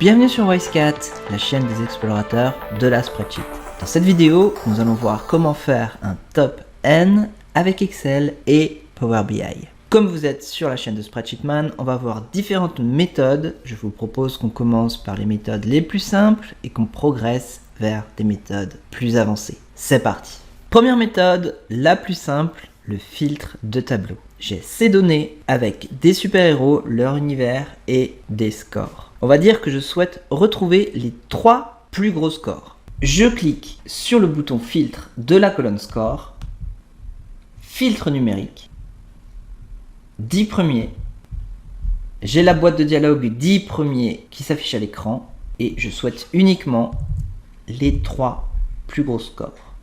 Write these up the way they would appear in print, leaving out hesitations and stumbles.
Bienvenue sur WiseCat, la chaîne des explorateurs de la spreadsheet. Dans cette vidéo, nous allons voir comment faire un top N avec Excel et Power BI. Comme vous êtes sur la chaîne de Spreadsheetman, on va voir différentes méthodes. Je vous propose qu'on commence par les méthodes les plus simples et qu'on progresse vers des méthodes plus avancées. C'est parti. Première méthode, la plus simple, le filtre de tableau. J'ai ces données avec des super-héros, leur univers et des scores. On va dire que je souhaite retrouver les 3 plus gros scores. Je clique sur le bouton filtre de la colonne score, filtre numérique, 10 premiers. J'ai la boîte de dialogue 10 premiers qui s'affiche à l'écran et je souhaite uniquement les 3 plus gros scores.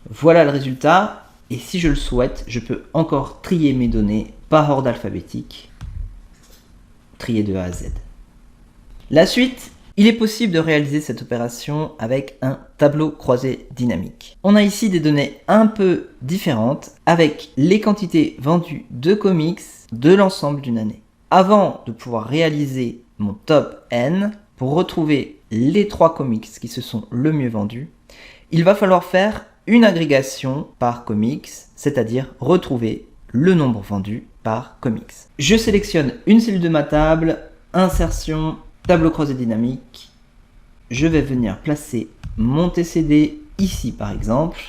Voilà le résultat. Et si je le souhaite, je peux encore trier mes données par ordre alphabétique, trier de A à Z. La suite, il est possible de réaliser cette opération avec un tableau croisé dynamique. On a ici des données un peu différentes avec les quantités vendues de comics de l'ensemble d'une année. Avant de pouvoir réaliser mon top N, pour retrouver les 3 comics qui se sont le mieux vendus, il va falloir faire une agrégation par comics, c'est-à-dire retrouver le nombre vendu par comics. Je sélectionne une cellule de ma table, insertion, tableau croisé dynamique. Je vais venir placer mon TCD ici par exemple.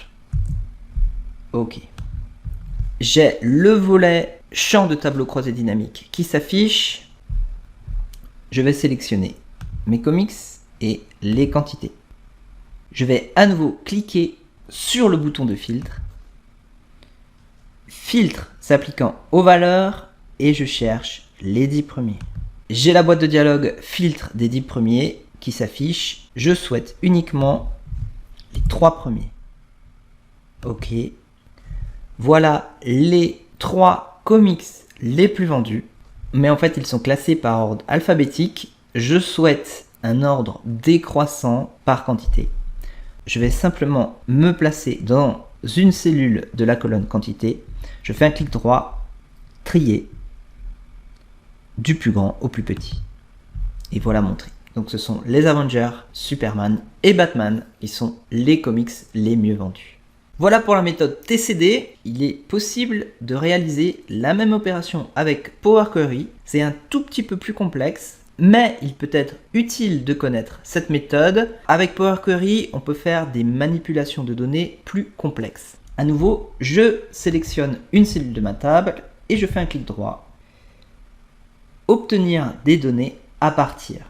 Ok. J'ai le volet champ de tableau croisé dynamique qui s'affiche. Je vais sélectionner mes comics et les quantités. Je vais à nouveau cliquer sur le bouton de filtre, filtre s'appliquant aux valeurs et je cherche les 10 premiers. J'ai la boîte de dialogue filtre des 10 premiers qui s'affiche, je souhaite uniquement les 3 premiers. Ok, voilà les 3 comics les plus vendus, mais en fait ils sont classés par ordre alphabétique, je souhaite un ordre décroissant par quantité. Je vais simplement me placer dans une cellule de la colonne quantité. Je fais un clic droit, trier, du plus grand au plus petit. Et voilà mon tri. Donc ce sont les Avengers, Superman et Batman qui sont les comics les mieux vendus. Voilà pour la méthode TCD. Il est possible de réaliser la même opération avec Power Query. C'est un tout petit peu plus complexe. Mais il peut être utile de connaître cette méthode. Avec Power Query, on peut faire des manipulations de données plus complexes. À nouveau, je sélectionne une cellule de ma table et je fais un clic droit. Obtenir des données à partir.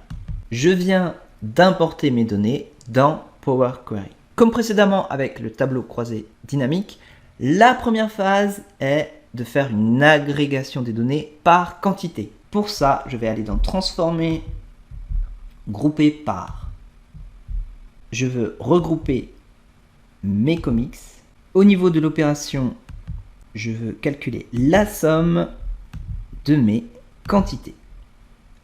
Je viens d'importer mes données dans Power Query. Comme précédemment avec le tableau croisé dynamique, la première phase est de faire une agrégation des données par quantité. Pour ça, je vais aller dans Transformer, Grouper par. Je veux regrouper mes comics. Au niveau de l'opération, je veux calculer la somme de mes quantités.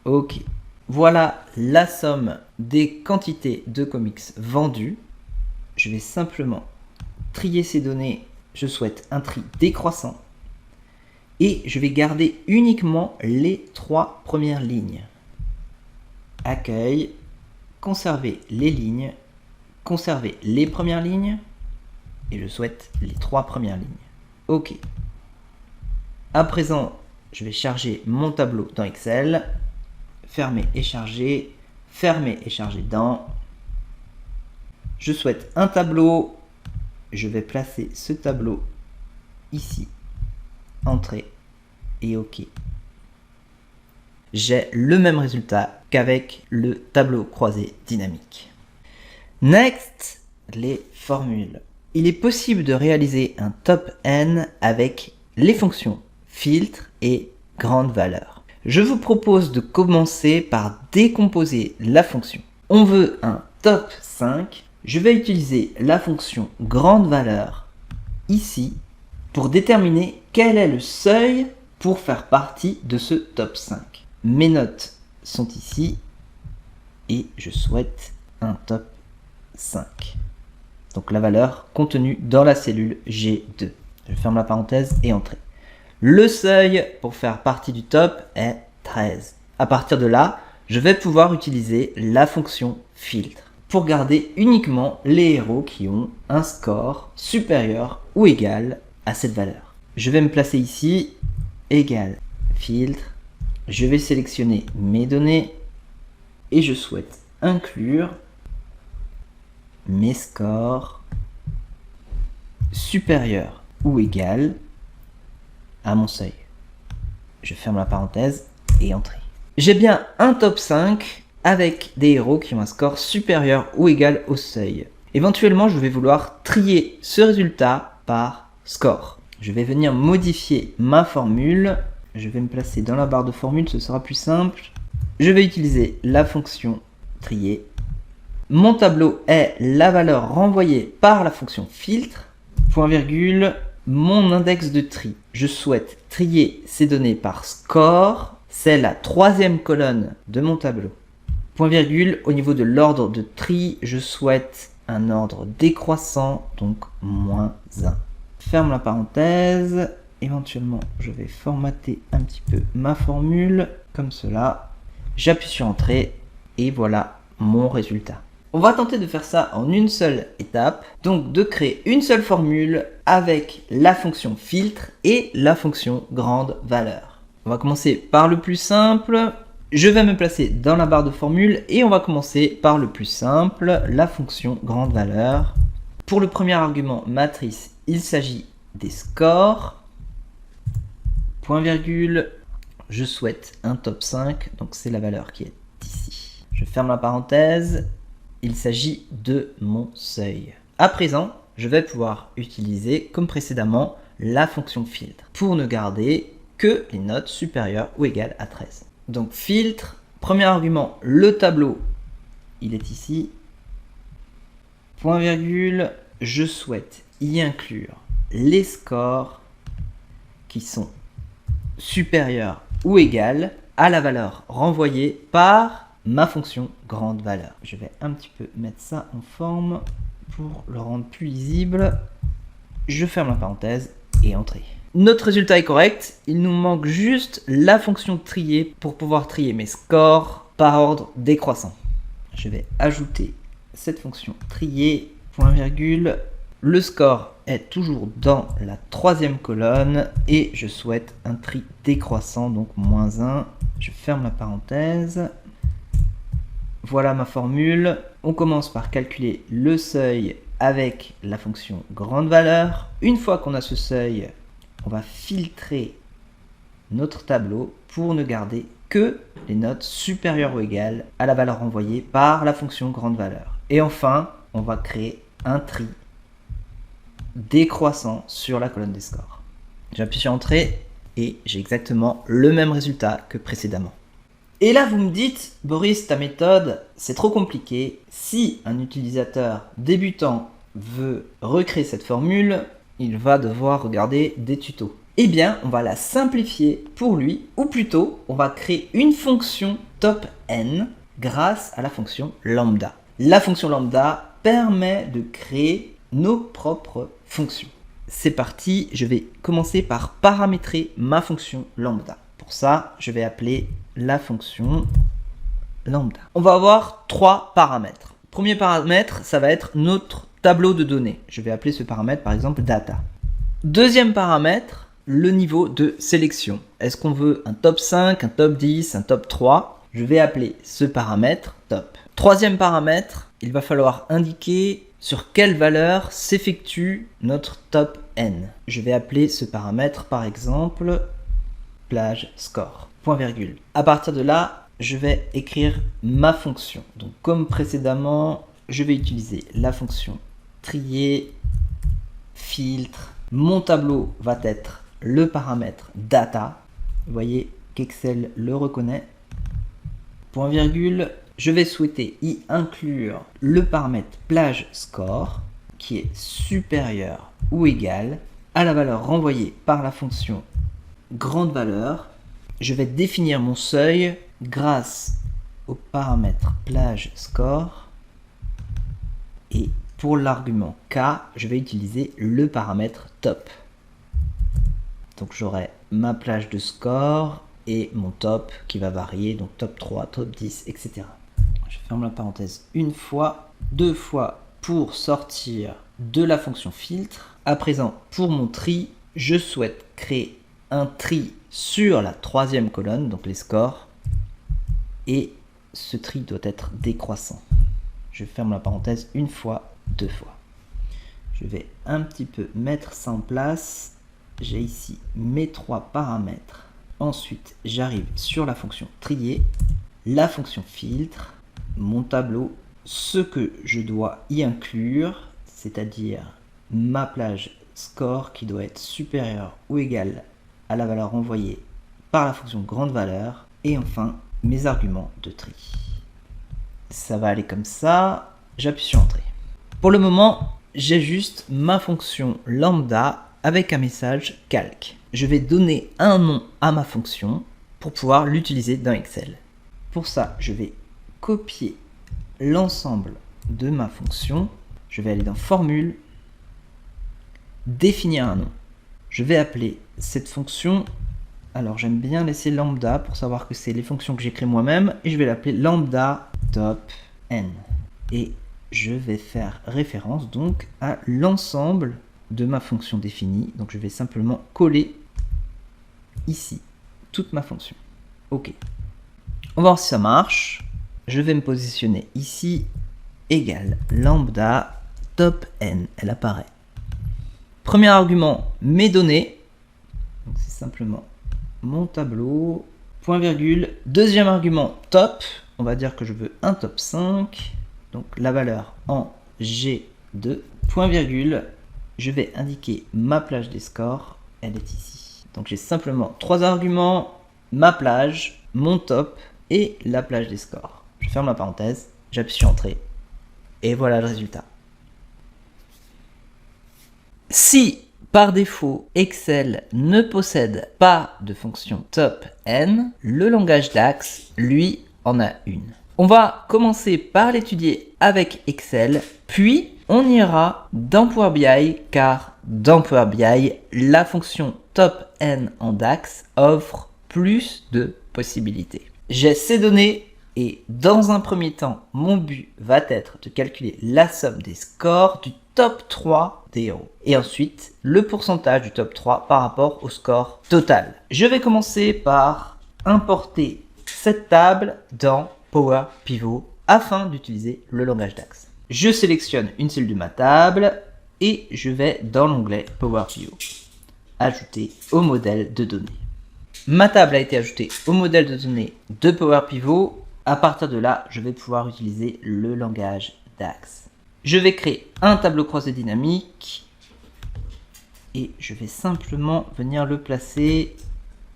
Ok, voilà la somme des quantités de comics vendues. Je vais simplement trier ces données. Je souhaite un tri décroissant. Et je vais garder uniquement les 3 premières lignes. Accueil, conserver les lignes, conserver les premières lignes, et je souhaite les 3 premières lignes. Ok. À présent, je vais charger mon tableau dans Excel, fermer et charger dans. Je souhaite un tableau, je vais placer ce tableau ici. Entrée et OK. J'ai le même résultat qu'avec le tableau croisé dynamique. Next, les formules. Il est possible de réaliser un top N avec les fonctions filtre et grande valeur. Je vous propose de commencer par décomposer la fonction. On veut un top 5. Je vais utiliser la fonction grande valeur ici pour déterminer quel est le seuil pour faire partie de ce top 5. Mes notes sont ici et je souhaite un top 5. Donc la valeur contenue dans la cellule G2. Je ferme la parenthèse et entrée. Le seuil pour faire partie du top est 13. À partir de là, je vais pouvoir utiliser la fonction filtre pour garder uniquement les héros qui ont un score supérieur ou égal à cette valeur. Je vais me placer ici, égal filtre, je vais sélectionner mes données et je souhaite inclure mes scores supérieurs ou égal à mon seuil. Je ferme la parenthèse et entrée. J'ai bien un top 5 avec des héros qui ont un score supérieur ou égal au seuil. Éventuellement, je vais vouloir trier ce résultat par score. Je vais venir modifier ma formule. Je vais me placer dans la barre de formule, ce sera plus simple. Je vais utiliser la fonction trier. Mon tableau est la valeur renvoyée par la fonction filtre, point virgule, mon index de tri. Je souhaite trier ces données par score. C'est la troisième colonne de mon tableau. Point virgule, au niveau de l'ordre de tri, je souhaite un ordre décroissant, donc -1. Ferme la parenthèse. Éventuellement, je vais formater un petit peu ma formule, comme cela. J'appuie sur Entrée, et voilà mon résultat. On va tenter de faire ça en une seule étape, donc de créer une seule formule avec la fonction filtre et la fonction grande valeur. On va commencer par le plus simple. Je vais me placer dans la barre de formule et on va commencer par le plus simple, la fonction grande valeur. Pour le premier argument matrice, il s'agit des scores. Point virgule, je souhaite un top 5, donc c'est la valeur qui est ici. Je ferme la parenthèse, il s'agit de mon seuil. À présent, je vais pouvoir utiliser, comme précédemment, la fonction filtre pour ne garder que les notes supérieures ou égales à 13. Donc filtre, premier argument, le tableau, il est ici. Point virgule, je souhaite y inclure les scores qui sont supérieurs ou égales à la valeur renvoyée par ma fonction grande valeur. Je vais un petit peu mettre ça en forme pour le rendre plus lisible. Je ferme la parenthèse et Entrée. Notre résultat est correct, il nous manque juste la fonction trier pour pouvoir trier mes scores par ordre décroissant. Je vais ajouter cette fonction trier, point virgule. Le score est toujours dans la troisième colonne et je souhaite un tri décroissant, donc -1. Je ferme la parenthèse. Voilà ma formule. On commence par calculer le seuil avec la fonction grande valeur. Une fois qu'on a ce seuil, on va filtrer notre tableau pour ne garder que les notes supérieures ou égales à la valeur renvoyée par la fonction grande valeur. Et enfin, on va créer un tri décroissant sur la colonne des scores. J'appuie sur Entrée et j'ai exactement le même résultat que précédemment. Et là, vous me dites, Boris, ta méthode, c'est trop compliqué. Si un utilisateur débutant veut recréer cette formule, il va devoir regarder des tutos. Eh bien, on va la simplifier pour lui, ou plutôt, on va créer une fonction top n grâce à la fonction lambda. La fonction lambda permet de créer nos propres fonctions. C'est parti, je vais commencer par paramétrer ma fonction lambda. Pour ça, je vais appeler la fonction lambda. On va avoir 3 paramètres. Premier paramètre, ça va être notre tableau de données. Je vais appeler ce paramètre par exemple data. Deuxième paramètre, le niveau de sélection. Est-ce qu'on veut un top 5, un top 10, un top 3? Je vais appeler ce paramètre top. Troisième paramètre, il va falloir indiquer sur quelle valeur s'effectue notre top n. Je vais appeler ce paramètre par exemple plage score. Point virgule. À partir de là, je vais écrire ma fonction. Donc comme précédemment, je vais utiliser la fonction trier, filtre. Mon tableau va être le paramètre data. Vous voyez qu'Excel le reconnaît. Point virgule. Je vais souhaiter y inclure le paramètre plage score qui est supérieur ou égal à la valeur renvoyée par la fonction grande valeur. Je vais définir mon seuil grâce au paramètre plage score et pour l'argument k, je vais utiliser le paramètre top. Donc j'aurai ma plage de score et mon top qui va varier, donc top 3, top 10, etc. Je ferme la parenthèse une fois, deux fois pour sortir de la fonction filtre. À présent, pour mon tri, je souhaite créer un tri sur la troisième colonne, donc les scores, et ce tri doit être décroissant. Je ferme la parenthèse une fois, deux fois. Je vais un petit peu mettre ça en place. J'ai ici mes trois paramètres. Ensuite, j'arrive sur la fonction trier, la fonction filtre, mon tableau, ce que je dois y inclure, c'est-à-dire ma plage score qui doit être supérieure ou égale à la valeur envoyée par la fonction grande valeur, et enfin mes arguments de tri. Ça va aller comme ça, j'appuie sur Entrée. Pour le moment, j'ai juste ma fonction lambda avec un message calque. Je vais donner un nom à ma fonction pour pouvoir l'utiliser dans Excel. Pour ça, je vais copier l'ensemble de ma fonction. Je vais aller dans Formule, définir un nom. Je vais appeler cette fonction, alors j'aime bien laisser lambda pour savoir que c'est les fonctions que j'écris moi-même, et je vais l'appeler lambda top n. Et je vais faire référence donc à l'ensemble de ma fonction définie. Donc je vais simplement coller ici toute ma fonction. Ok. On va voir si ça marche. Je vais me positionner ici, égale lambda top n. Elle apparaît. Premier argument, mes données. Donc c'est simplement mon tableau, point virgule. Deuxième argument, top. On va dire que je veux un top 5. Donc la valeur en G2, point virgule. Je vais indiquer ma plage des scores. Elle est ici. Donc j'ai simplement trois arguments, ma plage, mon top et la plage des scores. Je ferme la parenthèse, j'appuie sur Entrée et voilà le résultat. Si par défaut Excel ne possède pas de fonction top n, le langage DAX, lui, en a une. On va commencer par l'étudier avec Excel, puis on ira dans Power BI, car dans Power BI, la fonction top n en DAX offre plus de possibilités. J'ai ces données et dans un premier temps, mon but va être de calculer la somme des scores du top 3 des héros. Et ensuite, le pourcentage du top 3 par rapport au score total. Je vais commencer par importer cette table dans Power Pivot afin d'utiliser le langage DAX. Je sélectionne une cellule de ma table et je vais dans l'onglet Power Pivot. Ajouter au modèle de données. Ma table a été ajoutée au modèle de données de Power Pivot. À partir de là, je vais pouvoir utiliser le langage DAX. Je vais créer un tableau croisé dynamique et je vais simplement venir le placer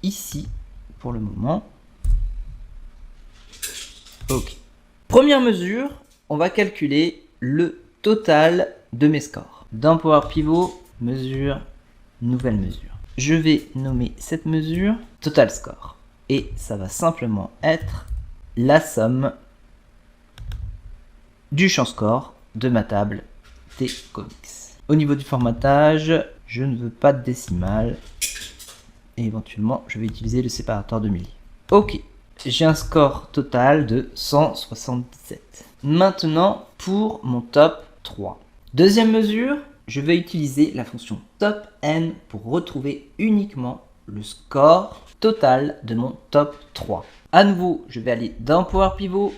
ici pour le moment. Ok. Première mesure, on va calculer le total de mes scores. Dans Power Pivot, mesure, nouvelle mesure. Je vais nommer cette mesure Total Score. Et ça va simplement être la somme du champ score de ma table T-Comics. Au niveau du formatage, je ne veux pas de décimale. Et éventuellement, je vais utiliser le séparateur de milliers. Ok. J'ai un score total de 177. Maintenant, pour mon top 3. Deuxième mesure, je vais utiliser la fonction top n pour retrouver uniquement le score total de mon top 3. À nouveau, je vais aller dans Power Pivot,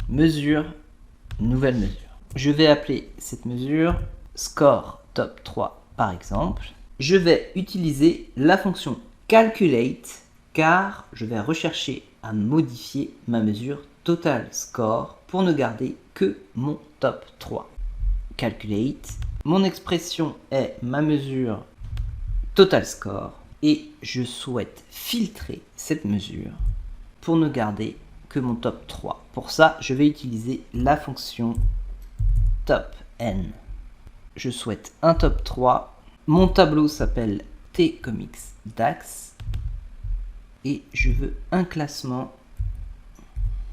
mesure, nouvelle mesure. Je vais appeler cette mesure score top 3 par exemple. Je vais utiliser la fonction calculate car je vais rechercher à modifier ma mesure total score pour ne garder que mon top 3. Calculate. Mon expression est ma mesure total score et je souhaite filtrer cette mesure pour ne garder que mon top 3. Pour ça, je vais utiliser la fonction top n. Je souhaite un top 3. Mon tableau s'appelle T-Comics DAX et je veux un classement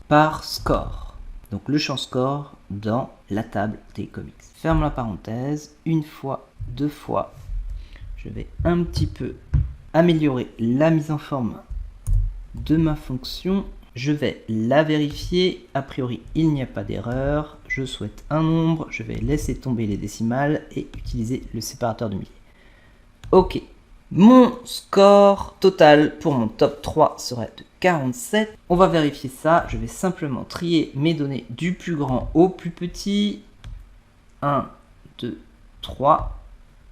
par score. Donc le champ score dans la table T-Comics. Ferme la parenthèse, une fois, deux fois. Je vais un petit peu améliorer la mise en forme de ma fonction. Je vais la vérifier. A priori, il n'y a pas d'erreur. Je souhaite un nombre. Je vais laisser tomber les décimales et utiliser le séparateur de milliers. Ok. Mon score total pour mon top 3 serait de 47. On va vérifier ça. Je vais simplement trier mes données du plus grand au plus petit. 1, 2, 3.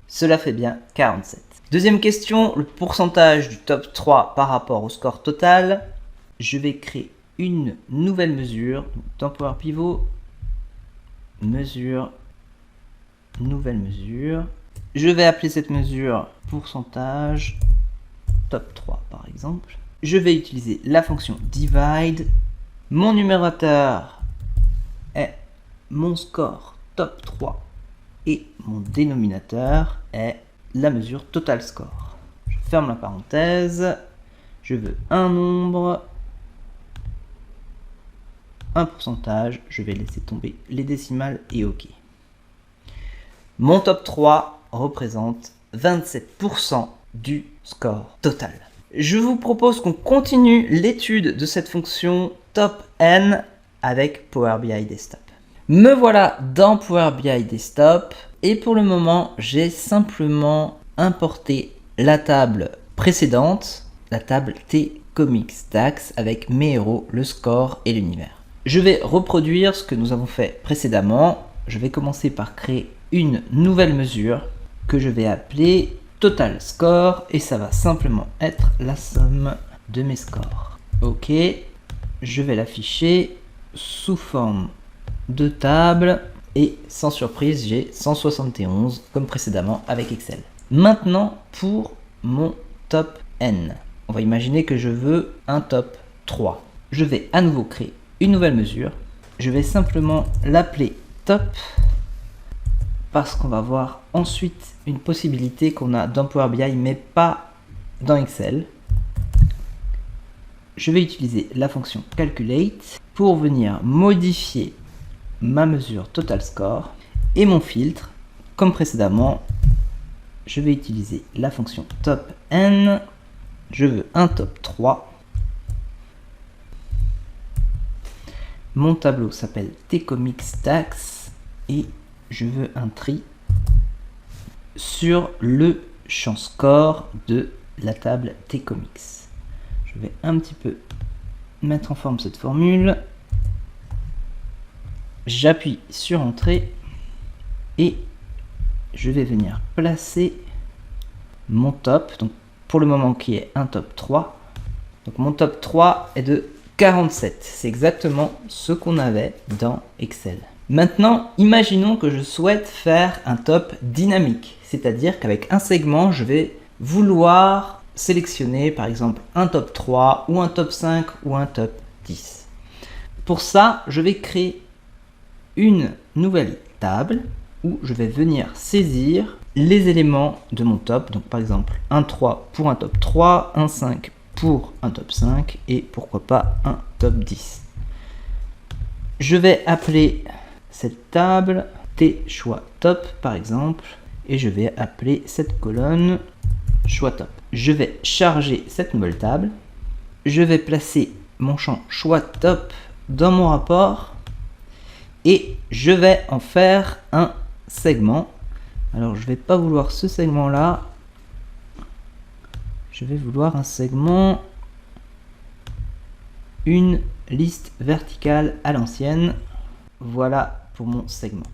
Cela fait bien 47. Deuxième question, le pourcentage du top 3 par rapport au score total. Je vais créer une nouvelle mesure. Dans Power Pivot, mesure, nouvelle mesure. Je vais appeler cette mesure pourcentage top 3 par exemple. Je vais utiliser la fonction divide. Mon numérateur est mon score top 3 et mon dénominateur est la mesure total score. Je ferme la parenthèse. Je veux un nombre, un pourcentage. Je vais laisser tomber les décimales et OK. Mon top 3 représente 27% du score total. Je vous propose qu'on continue l'étude de cette fonction top N avec Power BI Desktop. Me voilà dans Power BI Desktop et pour le moment, j'ai simplement importé la table précédente, la table T-Comics DAX avec mes héros, le score et l'univers. Je vais reproduire ce que nous avons fait précédemment. Je vais commencer par créer une nouvelle mesure que je vais appeler Total Score et ça va simplement être la somme de mes scores. Ok, je vais l'afficher sous forme de table et sans surprise, j'ai 171 comme précédemment avec Excel. Maintenant, pour mon top N, on va imaginer que je veux un top 3. Je vais à nouveau créer une nouvelle mesure. Je vais simplement l'appeler top parce qu'on va voir ensuite une possibilité qu'on a dans Power BI mais pas dans Excel. Je vais utiliser la fonction calculate pour venir modifier ma mesure total score et mon filtre. Comme précédemment, je vais utiliser la fonction top N. Je veux un top 3. Mon tableau s'appelle T-Comics DAX et je veux un tri sur le champ score de la table T-Comics. Je vais un petit peu mettre en forme cette formule. J'appuie sur Entrée et je vais venir placer mon top, donc pour le moment qui est un top 3. Donc mon top 3 est de 47. C'est exactement ce qu'on avait dans Excel. Maintenant, imaginons que je souhaite faire un top dynamique, c'est-à-dire qu'avec un segment, je vais vouloir sélectionner par exemple un top 3 ou un top 5 ou un top 10. Pour ça, je vais créer une nouvelle table où je vais venir saisir les éléments de mon top. Donc par exemple un 3 pour un top 3, un 5 pour un top 5 et pourquoi pas un top 10. Je vais appeler cette table T choix top par exemple et je vais appeler cette colonne choix top. Je vais charger cette nouvelle table. Je vais placer mon champ choix top dans mon rapport et je vais en faire un segment. Alors je vais pas vouloir ce segment là, je vais vouloir un segment, une liste verticale à l'ancienne. Voilà pour mon segment.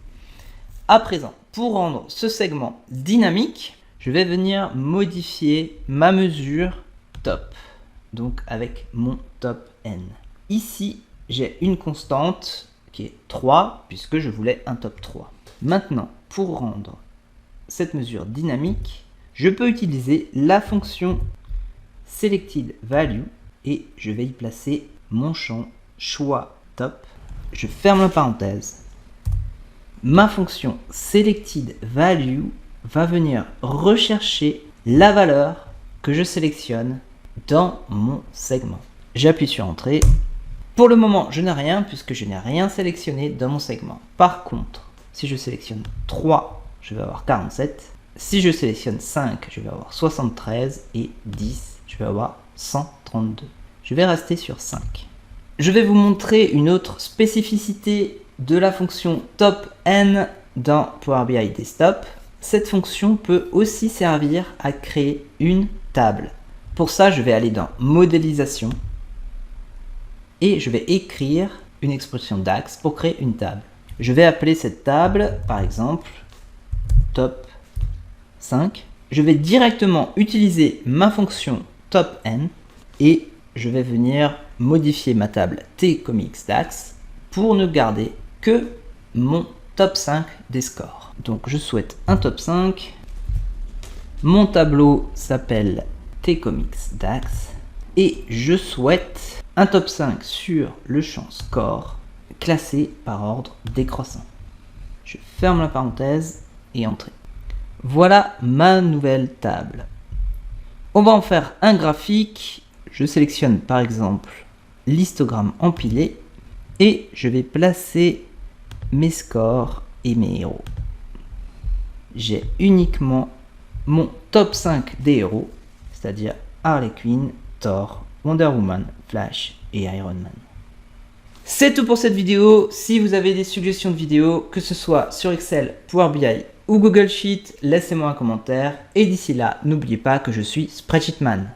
À présent, pour rendre ce segment dynamique, je vais venir modifier ma mesure top, donc avec mon top N. Ici, j'ai une constante qui est 3 puisque je voulais un top 3. Maintenant, pour rendre cette mesure dynamique, je peux utiliser la fonction selectedValue et je vais y placer mon champ choix top. Je ferme la parenthèse. Ma fonction selectedValue va venir rechercher la valeur que je sélectionne dans mon segment. J'appuie sur Entrée. Pour le moment, je n'ai rien puisque je n'ai rien sélectionné dans mon segment. Par contre, si je sélectionne 3, je vais avoir 47. Si je sélectionne 5, je vais avoir 73 et 10, je vais avoir 132. Je vais rester sur 5. Je vais vous montrer une autre spécificité de la fonction TOP_N dans Power BI Desktop. Cette fonction peut aussi servir à créer une table. Pour ça, je vais aller dans Modélisation et je vais écrire une expression DAX pour créer une table. Je vais appeler cette table, par exemple, Top 5. Je vais directement utiliser ma fonction TOP_N et je vais venir modifier ma table tcomicsdax pour ne garder que mon top 5 des scores. Donc je souhaite un top 5. Mon tableau s'appelle tcomicsdax et je souhaite un top 5 sur le champ score classé par ordre décroissant. Je ferme la parenthèse et entrer. Voilà ma nouvelle table. On va en faire un graphique. Je sélectionne par exemple l'histogramme empilé et je vais placer mes scores et mes héros. J'ai uniquement mon top 5 des héros, c'est-à-dire Harley Quinn, Thor, Wonder Woman, Flash et Iron Man. C'est tout pour cette vidéo. Si vous avez des suggestions de vidéos, que ce soit sur Excel, Power BI ou Google Sheet, laissez-moi un commentaire. Et d'ici là, n'oubliez pas que je suis Spreadsheetman.